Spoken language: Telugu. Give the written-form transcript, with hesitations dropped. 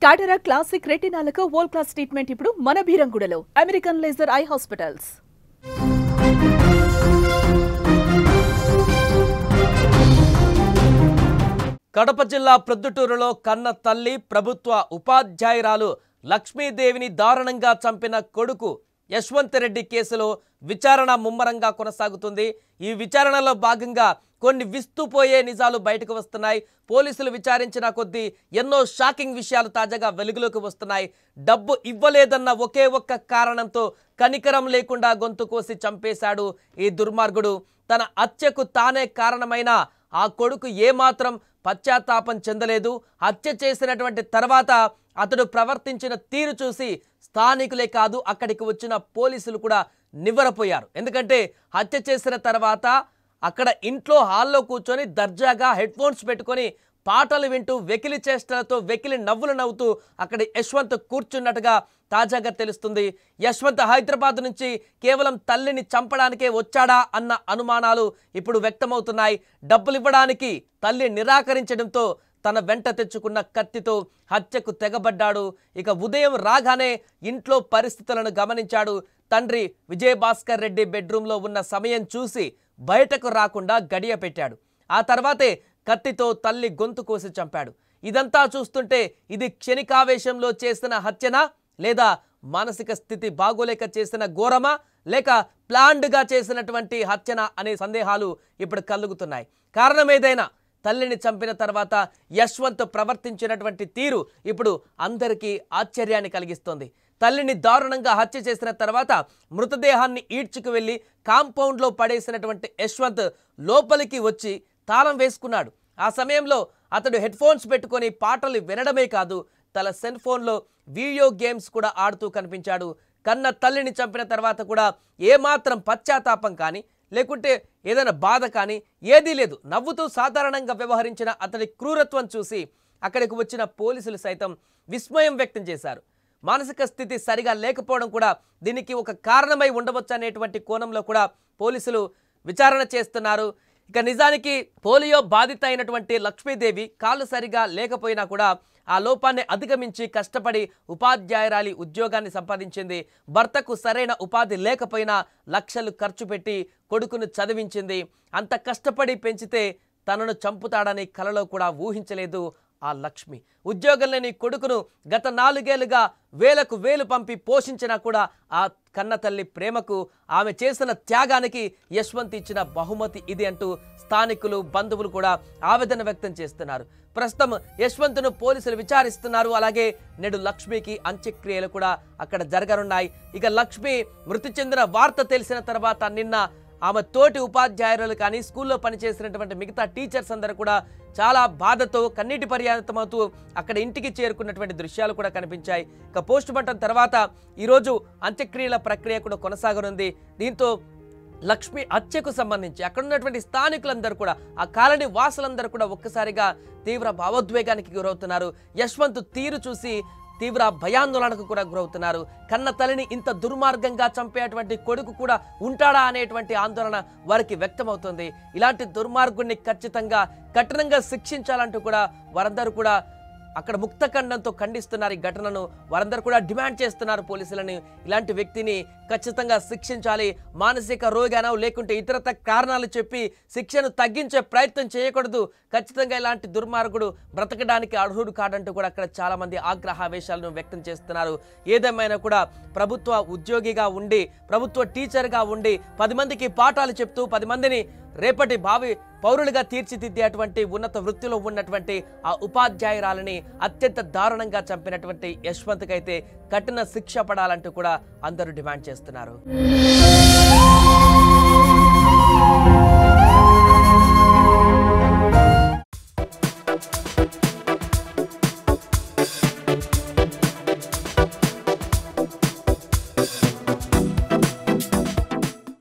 క్యాటరాక్ట్ క్లాసిక్ రెటినాలకు వరల్డ్ క్లాస్ ట్రీట్మెంట్ ఇప్పుడు మన బీరంగూడలో American laser eye hospitals. Kadapa జిల్లా ప్రొద్దుటూరులో కన్న తల్లి ప్రభుత్వ ఉపాధ్యాయురాలు లక్ష్మీదేవిని దారుణంగా చంపిన కొడుకు యశ్వంత్ రెడ్డి కేసులో విచారణ ముమ్మరంగా కొనసాగుతుంది. ఈ విచారణలో భాగంగా కొన్ని విస్తుపోయే నిజాలు బయటకు వస్తున్నాయి. పోలీసులు విచారించిన కొద్దీ ఎన్నో షాకింగ్ విషయాలు తాజాగా వెలుగులోకి వస్తున్నాయి. డబ్బు ఇవ్వలేదన్న ఒకే ఒక్క కారణంతో కనికరం లేకుండా గొంతు కోసి చంపేశాడు ఈ దుర్మార్గుడు. తన హత్యకు తానే కారణమైన ఆ కొడుకు ఏమాత్రం పశ్చాత్తాపం చెందలేదు. హత్య చేసినటువంటి తర్వాత అతడు ప్రవర్తించిన తీరు చూసి స్థానికులే కాదు అక్కడికి వచ్చిన పోలీసులు కూడా నివ్వెరపోయారు. ఎందుకంటే హత్య చేసిన తర్వాత అక్కడ ఇంట్లో హాల్లో కూర్చొని దర్జాగా హెడ్ ఫోన్స్ పెట్టుకొని పాటలు వింటూ వెకిలి చేష్టలతో వెకిలి నవ్వులు నవ్వుతూ అక్కడ యశ్వంత్ కూర్చున్నట్టుగా తాజాగా తెలుస్తుంది. యశ్వంత్ హైదరాబాద్ నుంచి కేవలం తల్లిని చంపడానికే వచ్చాడా అన్న అనుమానాలు ఇప్పుడు వ్యక్తమవుతున్నాయి. డబ్బులు ఇవ్వడానికి తల్లి నిరాకరించడంతో తన వెంట తెచ్చుకున్న కత్తితో హత్యకు తెగబడ్డాడు. ఇక ఉదయం రాగానే ఇంట్లో పరిస్థితులను గమనించాడు. తండ్రి విజయభాస్కర్ రెడ్డి బెడ్రూమ్లో ఉన్న సమయం చూసి బయటకు రాకుండా గడియ పెట్టాడు. ఆ తర్వాతే కత్తితో తల్లి గొంతు కోసి చంపాడు. ఇదంతా చూస్తుంటే ఇది క్షణికావేశంలో చేసిన హత్యనా, లేదా మానసిక స్థితి బాగోలేక చేసిన ఘోరమా, లేక ప్లాన్డ్గా చేసినటువంటి హత్యనా అనే సందేహాలు ఇప్పుడు కలుగుతున్నాయి. కారణం ఏదైనా తల్లిని చంపిన తర్వాత యశ్వంత్ ప్రవర్తించినటువంటి తీరు ఇప్పుడు అందరికీ ఆశ్చర్యాన్ని కలిగిస్తోంది. తల్లిని దారుణంగా హత్య చేసిన తర్వాత మృతదేహాన్ని ఈడ్చుకు వెళ్ళి కాంపౌండ్లో పడేసినటువంటి యశ్వంత్ లోపలికి వచ్చి తాళం వేసుకున్నాడు. ఆ సమయంలో అతడు హెడ్ ఫోన్స్ పెట్టుకొని పాటలు వినడమే కాదు, తన సెల్ ఫోన్లో వీడియో గేమ్స్ కూడా ఆడుతూ కనిపించాడు. కన్న తల్లిని చంపిన తర్వాత కూడా ఏమాత్రం పశ్చాత్తాపం కానీ లేకుంటే ఏదైనా బాధ కానీ ఏదీ లేదు. నవ్వుతూ సాధారణంగా వ్యవహరించిన అతడి క్రూరత్వం చూసి అక్కడికి వచ్చిన పోలీసులు సైతం విస్మయం వ్యక్తం చేశారు. మానసిక స్థితి సరిగా లేకపోవడం కూడా దీనికి ఒక కారణమై ఉండవచ్చు అనేటువంటి కోణంలో కూడా పోలీసులు విచారణ చేస్తున్నారు. ఇక నిజానికి పోలియో బాధిత అయినటువంటి లక్ష్మీదేవి కాళ్ళు సరిగా లేకపోయినా కూడా ఆ లోపాన్ని అధిగమించి కష్టపడి ఉపాధ్యాయురాలి ఉద్యోగాన్ని సంపాదించింది. భర్తకు సరైన ఉపాధి లేకపోయినా లక్షలు ఖర్చు పెట్టి కొడుకును చదివించింది. అంత కష్టపడి పెంచితే తనను చంపుతాడని కలలో కూడా ఊహించలేదు ఆ లక్ష్మి. ఉద్యోగం లేని కొడుకును గత 4 ఏళ్లుగా వేలకు వేలు పంపి పోషించినా కూడా ఆ కన్న తల్లి ప్రేమకు, ఆమె చేసిన త్యాగానికి యశ్వంత్ ఇచ్చిన బహుమతి ఇది అంటూ స్థానికులు, బంధువులు కూడా ఆవేదన వ్యక్తం చేస్తున్నారు. ప్రస్తుతం యశ్వంత్ను పోలీసులు విచారిస్తున్నారు. అలాగే నేడు లక్ష్మికి అంత్యక్రియలు కూడా అక్కడ జరగనున్నాయి. ఇక లక్ష్మి మృతి చెందిన వార్త తెలిసిన తర్వాత నిన్న ఆమె తోటి ఉపాధ్యాయులు కానీ స్కూల్లో పనిచేసినటువంటి మిగతా టీచర్స్ అందరూ కూడా చాలా బాధతో కన్నీటి పర్యంతమవుతూ అక్కడ ఇంటికి చేరుకున్నటువంటి దృశ్యాలు కూడా కనిపించాయి. ఇక పోస్ట్ మార్టం తర్వాత ఈరోజు అంత్యక్రియల ప్రక్రియ కూడా కొనసాగనుంది. దీంతో లక్ష్మి హత్యకు సంబంధించి అక్కడ ఉన్నటువంటి స్థానికులందరూ కూడా, ఆ కాలనీ వాసులందరూ కూడా ఒక్కసారిగా తీవ్ర భావోద్వేగానికి గురవుతున్నారు. యశ్వంత్ తీరు చూసి తీవ్ర భయాందోళనకు కూడా గురవుతున్నారు. కన్న తల్లిని ఇంత దుర్మార్గంగా చంపేటువంటి కొడుకు కూడా ఉంటాడా అనేటువంటి ఆందోళన వారికి వ్యక్తమవుతుంది. ఇలాంటి దుర్మార్గుడిని ఖచ్చితంగా కఠినంగా శిక్షించాలంటూ కూడా వారందరూ కూడా అక్కడ ముక్తఖండంతో ఖండిస్తున్నారు. ఈ ఘటనను వారందరూ కూడా డిమాండ్ చేస్తున్నారు పోలీసులని. ఇలాంటి వ్యక్తిని ఖచ్చితంగా శిక్షించాలి. మానసిక రోగానో లేకుంటే ఇతరత కారణాలు చెప్పి శిక్షను తగ్గించే ప్రయత్నం చేయకూడదు. ఖచ్చితంగా ఇలాంటి దుర్మార్గుడు బ్రతకడానికి అర్హుడు కాడంటూ కూడా అక్కడ చాలామంది ఆగ్రహావేశాలను వ్యక్తం చేస్తున్నారు. ఏదేమైనా కూడా ప్రభుత్వ ఉద్యోగిగా ఉండి, ప్రభుత్వ టీచర్గా ఉండి 10 మందికి పాఠాలు చెప్తూ 10 మందిని రేపటి భావి పౌరులుగా తీర్చిదిద్దేటువంటి ఉన్నత వృత్తిలో ఉన్నటువంటి ఆ ఉపాధ్యాయురాలని అత్యంత దారుణంగా చంపినటువంటి యశ్వంత్కైతే కఠిన శిక్ష పడాలంటూ కూడా అందరూ డిమాండ్ చేస్తున్నారు.